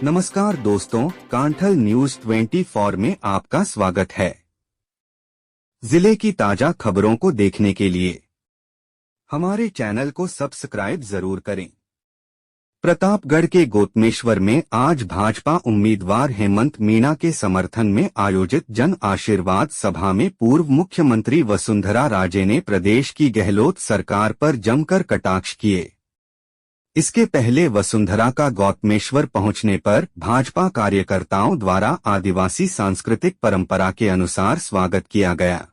नमस्कार दोस्तों, कांठल न्यूज 24 में आपका स्वागत है। जिले की ताजा खबरों को देखने के लिए हमारे चैनल को सब्सक्राइब जरूर करें। प्रतापगढ़ के गोतमेश्वर में आज भाजपा उम्मीदवार हेमंत मीणा के समर्थन में आयोजित जन आशीर्वाद सभा में पूर्व मुख्यमंत्री वसुंधरा राजे ने प्रदेश की गहलोत सरकार पर जमकर कटाक्ष किए। इसके पहले वसुंधरा का गोतमेश्वर पहुंचने पर भाजपा कार्यकर्ताओं द्वारा आदिवासी सांस्कृतिक परंपरा के अनुसार स्वागत किया गया।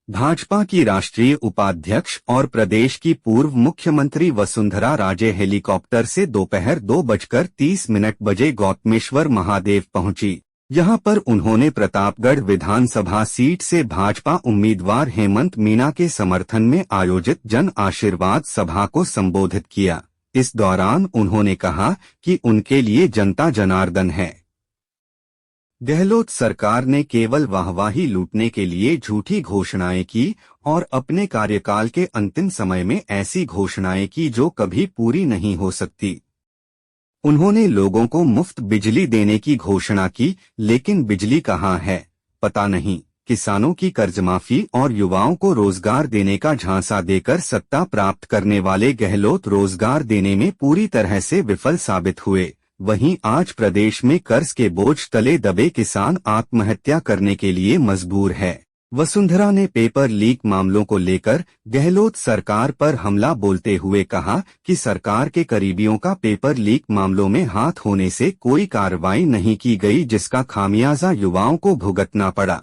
भाजपा की राष्ट्रीय उपाध्यक्ष और प्रदेश की पूर्व मुख्यमंत्री वसुंधरा राजे हेलीकॉप्टर से दोपहर 2:30 बजे गोतमेश्वर महादेव पहुंची। यहां पर उन्होंने प्रतापगढ़ विधानसभा सीट से भाजपा उम्मीदवार हेमंत मीणा के समर्थन में आयोजित जन आशीर्वाद सभा को संबोधित किया। इस दौरान उन्होंने कहा कि उनके लिए जनता जनार्दन है। गहलोत सरकार ने केवल वाहवाही लूटने के लिए झूठी घोषणाएं की और अपने कार्यकाल के अंतिम समय में ऐसी घोषणाएं की जो कभी पूरी नहीं हो सकती। उन्होंने लोगों को मुफ्त बिजली देने की घोषणा की, लेकिन बिजली कहाँ है पता नहीं। किसानों की कर्जमाफी और युवाओं को रोजगार देने का झांसा देकर सत्ता प्राप्त करने वाले गहलोत रोजगार देने में पूरी तरह से विफल साबित हुए। वहीं आज प्रदेश में कर्ज के बोझ तले दबे किसान आत्महत्या करने के लिए मजबूर है। वसुंधरा ने पेपर लीक मामलों को लेकर गहलोत सरकार पर हमला बोलते हुए कहा कि सरकार के करीबियों का पेपर लीक मामलों में हाथ होने से कोई कार्रवाई नहीं की गई, जिसका खामियाजा युवाओं को भुगतना पड़ा।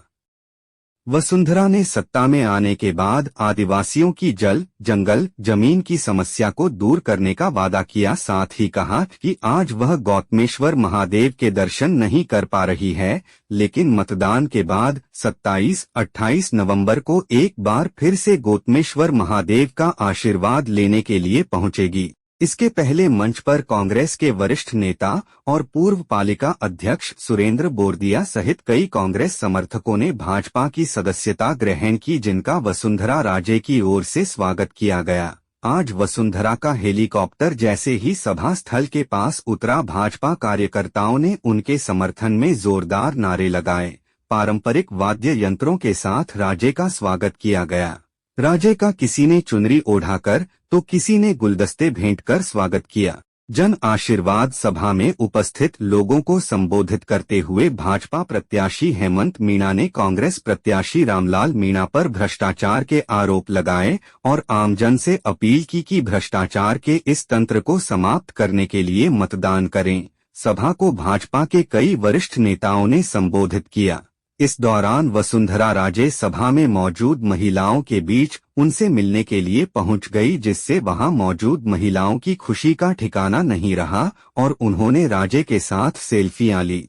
वसुंधरा ने सत्ता में आने के बाद आदिवासियों की जल, जंगल, जमीन की समस्या को दूर करने का वादा किया। साथ ही कहा कि आज वह गोतमेश्वर महादेव के दर्शन नहीं कर पा रही है, लेकिन मतदान के बाद 27-28 नवंबर को एक बार फिर से गोतमेश्वर महादेव का आशीर्वाद लेने के लिए पहुंचेगी। इसके पहले मंच पर कांग्रेस के वरिष्ठ नेता और पूर्व पालिका अध्यक्ष सुरेंद्र बोरदिया सहित कई कांग्रेस समर्थकों ने भाजपा की सदस्यता ग्रहण की, जिनका वसुंधरा राजे की ओर से स्वागत किया गया। आज वसुंधरा का हेलीकॉप्टर जैसे ही सभा स्थल के पास उतरा, भाजपा कार्यकर्ताओं ने उनके समर्थन में जोरदार नारे लगाए। पारंपरिक वाद्य यंत्रों के साथ राजे का स्वागत किया गया। राजे का किसी ने चुनरी ओढ़ाकर तो किसी ने गुलदस्ते भेंट कर स्वागत किया। जन आशीर्वाद सभा में उपस्थित लोगों को संबोधित करते हुए भाजपा प्रत्याशी हेमंत मीणा ने कांग्रेस प्रत्याशी रामलाल मीणा पर भ्रष्टाचार के आरोप लगाए और आमजन से अपील की कि भ्रष्टाचार के इस तंत्र को समाप्त करने के लिए मतदान करें। सभा को भाजपा के कई वरिष्ठ नेताओं ने संबोधित किया। इस दौरान वसुंधरा राजे सभा में मौजूद महिलाओं के बीच उनसे मिलने के लिए पहुंच गई, जिससे वहां मौजूद महिलाओं की खुशी का ठिकाना नहीं रहा और उन्होंने राजे के साथ सेल्फियां ली।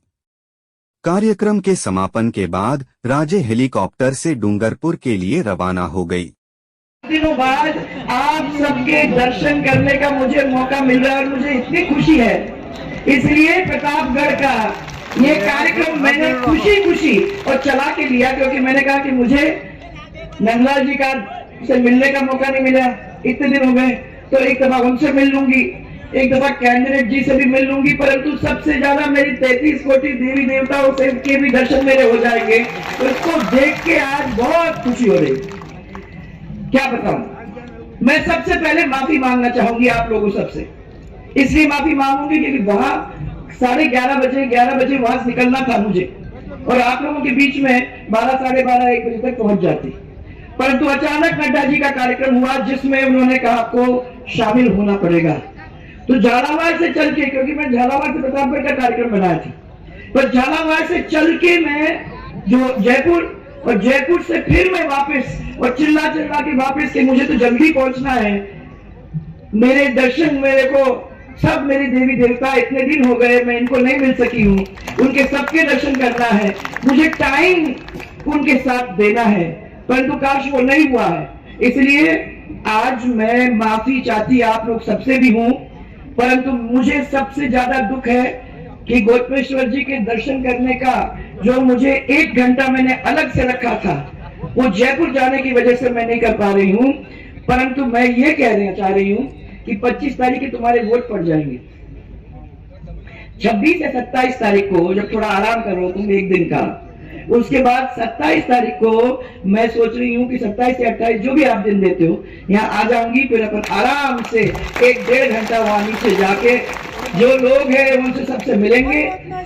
कार्यक्रम के समापन के बाद राजे हेलीकॉप्टर से डूंगरपुर के लिए रवाना हो गई। दिनों बाद आप सबके दर्शन करने का मुझे मौका मिल रहा है और मुझे इतनी खुशी है। इसलिए प्रतापगढ़ का ये कार्यक्रम मैंने खुशी और चला के लिया, क्योंकि मैंने कहा कि मुझे नंदलाल जी का से मिलने का मौका नहीं मिला, इतने दिन हो गए, तो एक दफा उनसे मिल लूंगी, एक दफा कैंडिडेट जी से भी मिल लूंगी, परंतु सबसे ज्यादा मेरी 33 कोटि देवी देवताओं से के भी दर्शन मेरे हो जाएंगे। तो इसको देख के आज बहुत खुशी हो रही। क्या बताऊं, मैं सबसे पहले माफी मांगना चाहूंगी आप लोगों सबसे। इसलिए माफी मांगूंगी क्योंकि वहां 11:30 बजे वहां से निकलना था मुझे और आप लोगों के बीच में 12, साढ़े 12, 1 बजे तक पहुंच जाती। परंतु अचानक नड्डा जी का कार्यक्रम हुआ, जिसमें उन्होंने कहा आपको शामिल होना पड़ेगा। तो झालावाड़ से चल के, क्योंकि मैं झालावाड़ से प्रतापगढ़ का कार्यक्रम बनाया था, पर झालावाड़ से चल के मैं जो जयपुर और जयपुर से फिर मैं वापस और चिल्ला के वापस के मुझे तो जल्दी पहुंचना है। मेरे दर्शन मेरे को सब मेरी देवी देवता इतने दिन हो गए मैं इनको नहीं मिल सकी हूँ, उनके सबके दर्शन करना है, मुझे टाइम उनके साथ देना है, परंतु काश वो नहीं हुआ है। इसलिए आज मैं माफी चाहती आप लोग सबसे भी हूँ, परंतु मुझे सबसे ज्यादा दुख है कि गोतमेश्वर जी के दर्शन करने का जो मुझे 1 घंटा मैंने अलग से रखा था, वो जयपुर जाने की वजह से मैं नहीं कर पा रही हूँ। परंतु मैं ये कहना चाह रही हूँ कि 25 तारीख के तुम्हारे वोट पड़ जाएंगे। 26 या 27 तारीख को जब थोड़ा आराम करो तुम एक दिन का, उसके बाद 27 तारीख को मैं सोच रही हूँ कि 27 या 28 जो भी आप दिन देते हो यहाँ आ जाऊंगी। फिर अपन आराम से 1-1.5 घंटा वहां नीचे जाके जो लोग हैं उनसे सबसे मिलेंगे,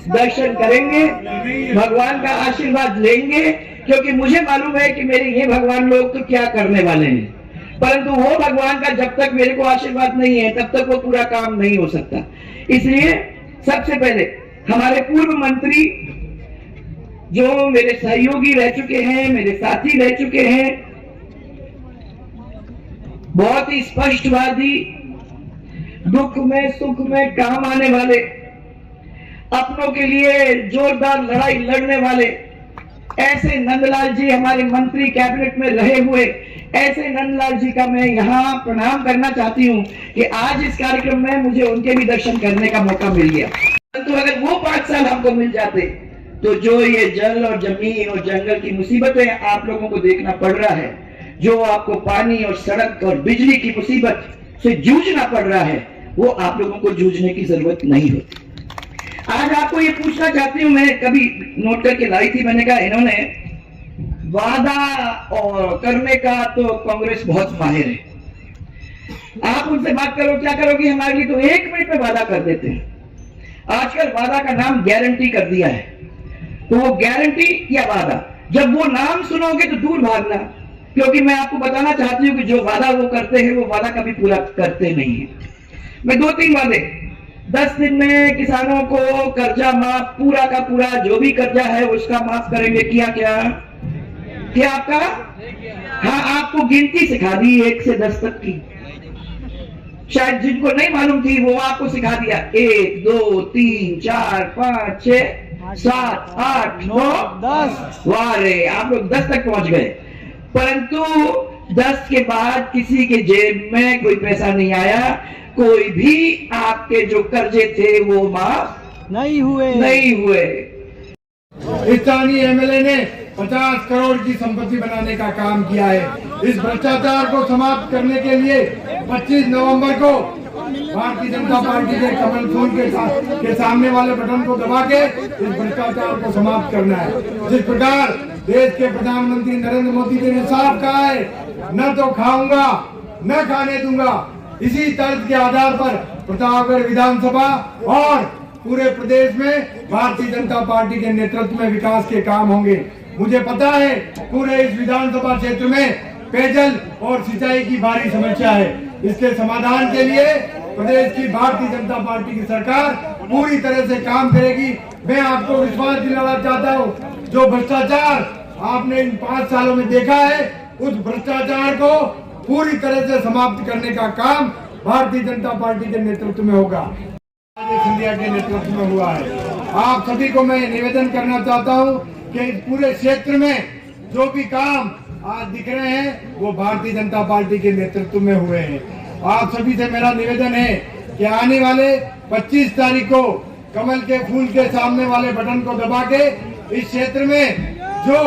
दर्शन करेंगे, भगवान का आशीर्वाद लेंगे। क्योंकि मुझे मालूम है कि मेरे ये भगवान लोग तो क्या करने वाले हैं, परंतु वो भगवान का जब तक मेरे को आशीर्वाद नहीं है तब तक वो पूरा काम नहीं हो सकता। इसलिए सबसे पहले हमारे पूर्व मंत्री जो मेरे सहयोगी रह चुके हैं, मेरे साथी रह चुके हैं, बहुत ही स्पष्टवादी, दुख में सुख में काम आने वाले, अपनों के लिए जोरदार लड़ाई लड़ने वाले, ऐसे नंदलाल जी हमारे मंत्री कैबिनेट में रहे हुए, ऐसे नंदलाल जी का मैं यहाँ प्रणाम करना चाहती हूँ कि आज इस कार्यक्रम में मुझे उनके भी दर्शन करने का मौका मिल गया। परंतु अगर वो 5 साल हमको मिल जाते तो जो ये जल और जमीन और जंगल की मुसीबतें आप लोगों को देखना पड़ रहा है, जो आपको पानी और सड़क और बिजली की मुसीबत से जूझना पड़ रहा है, वो आप लोगों को जूझने की जरूरत नहीं होती। आज आपको ये पूछना चाहती हूँ, मैं कभी नोट करके लाई थी, मैंने कहा इन्होंने वादा और करने का तो कांग्रेस बहुत माहिर है। आप उनसे बात करो क्या करोगी हमारे लिए, तो 1 मिनट में वादा कर देते हैं। आजकल वादा का नाम गारंटी कर दिया है, तो वो गारंटी या वादा, जब वो नाम सुनोगे तो दूर भागना, क्योंकि मैं आपको बताना चाहती हूँ कि जो वादा वो करते हैं वो वादा कभी पूरा करते नहीं है। मैं 2-3 वादे, 10 दिन में किसानों को कर्जा माफ, पूरा का पूरा जो भी कर्जा है उसका माफ करेंगे। किया क्या आपका? हाँ, आपको गिनती सिखा दी 1 से 10 तक की, शायद जिनको नहीं मालूम थी वो आपको सिखा दिया। 1 2 3 4 5 6 7 8 9 10। वाह रे, आप लोग 10 तक पहुंच गए। परंतु 10 के बाद किसी के जेब में कोई पैसा नहीं आया, कोई भी आपके जो कर्जे थे वो माफ नहीं हुए। स्थानीय एमएलए ने 50 करोड़ की संपत्ति बनाने का काम किया है। इस भ्रष्टाचार को समाप्त करने के लिए 25 नवंबर को भारतीय जनता पार्टी के कमल फूल के सामने वाले बटन को दबा के इस भ्रष्टाचार को समाप्त करना है। जिस प्रकार देश के प्रधानमंत्री नरेंद्र मोदी जी ने साफ कहा है, न तो खाऊंगा न खाने दूंगा, इसी तर्ज के आधार पर प्रतापगढ़ विधानसभा और पूरे प्रदेश में भारतीय जनता पार्टी के नेतृत्व में विकास के काम होंगे। मुझे पता है पूरे इस विधानसभा क्षेत्र में पेयजल और सिंचाई की भारी समस्या है। इसके समाधान के लिए प्रदेश की भारतीय जनता पार्टी की सरकार पूरी तरह से काम करेगी। मैं आपको विश्वास दिलाना चाहता हूँ, जो भ्रष्टाचार आपने इन 5 सालों में देखा है, उस भ्रष्टाचार को पूरी तरह से समाप्त करने का काम भारतीय जनता पार्टी के नेतृत्व में होगा, सिंधिया के नेतृत्व में हुआ है। आप सभी को मैं निवेदन करना चाहता हूं कि इस पूरे क्षेत्र में जो भी काम आज दिख रहे हैं वो भारतीय जनता पार्टी के नेतृत्व में हुए हैं। आप सभी से मेरा निवेदन है कि आने वाले 25 तारीख को कमल के फूल के सामने वाले बटन को दबा के इस क्षेत्र में जो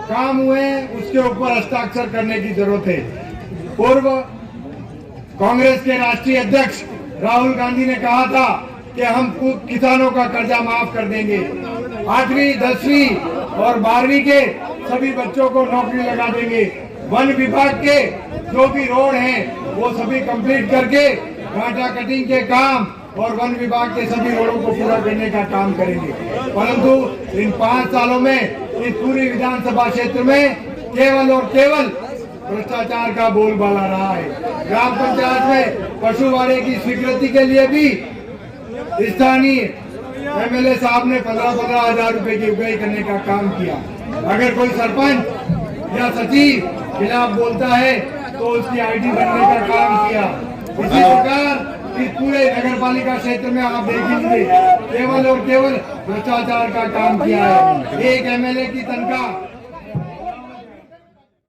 काम हुए हैं उसके ऊपर हस्ताक्षर करने की जरूरत है। पूर्व कांग्रेस के राष्ट्रीय अध्यक्ष राहुल गांधी ने कहा था कि हम किसानों का कर्जा माफ कर देंगे, 8वीं 10वीं और 12वीं के सभी बच्चों को नौकरी लगा देंगे, वन विभाग के जो भी रोड हैं वो सभी कंप्लीट करके डाटा कटिंग के काम और वन विभाग के सभी रोडों को पूरा करने का काम करेंगे। परंतु इन 5 सालों में इस पूरी विधानसभा क्षेत्र में केवल और केवल भ्रष्टाचार का बोलबाला रहा है। ग्राम पंचायत में पशुवाड़े की स्वीकृति के लिए भी स्थानीय एमएलए साहब ने 15-15 हजार रुपए की उगाई करने का काम किया। अगर कोई सरपंच या सचिव खिलाफ बोलता है तो उसकी आईडी बनने का काम किया। इसी प्रकार इस पूरे नगर पालिका क्षेत्र में आप देखेंगे केवल और केवल भ्रष्टाचार का काम किया है। एक एमएलए की तनख्वाह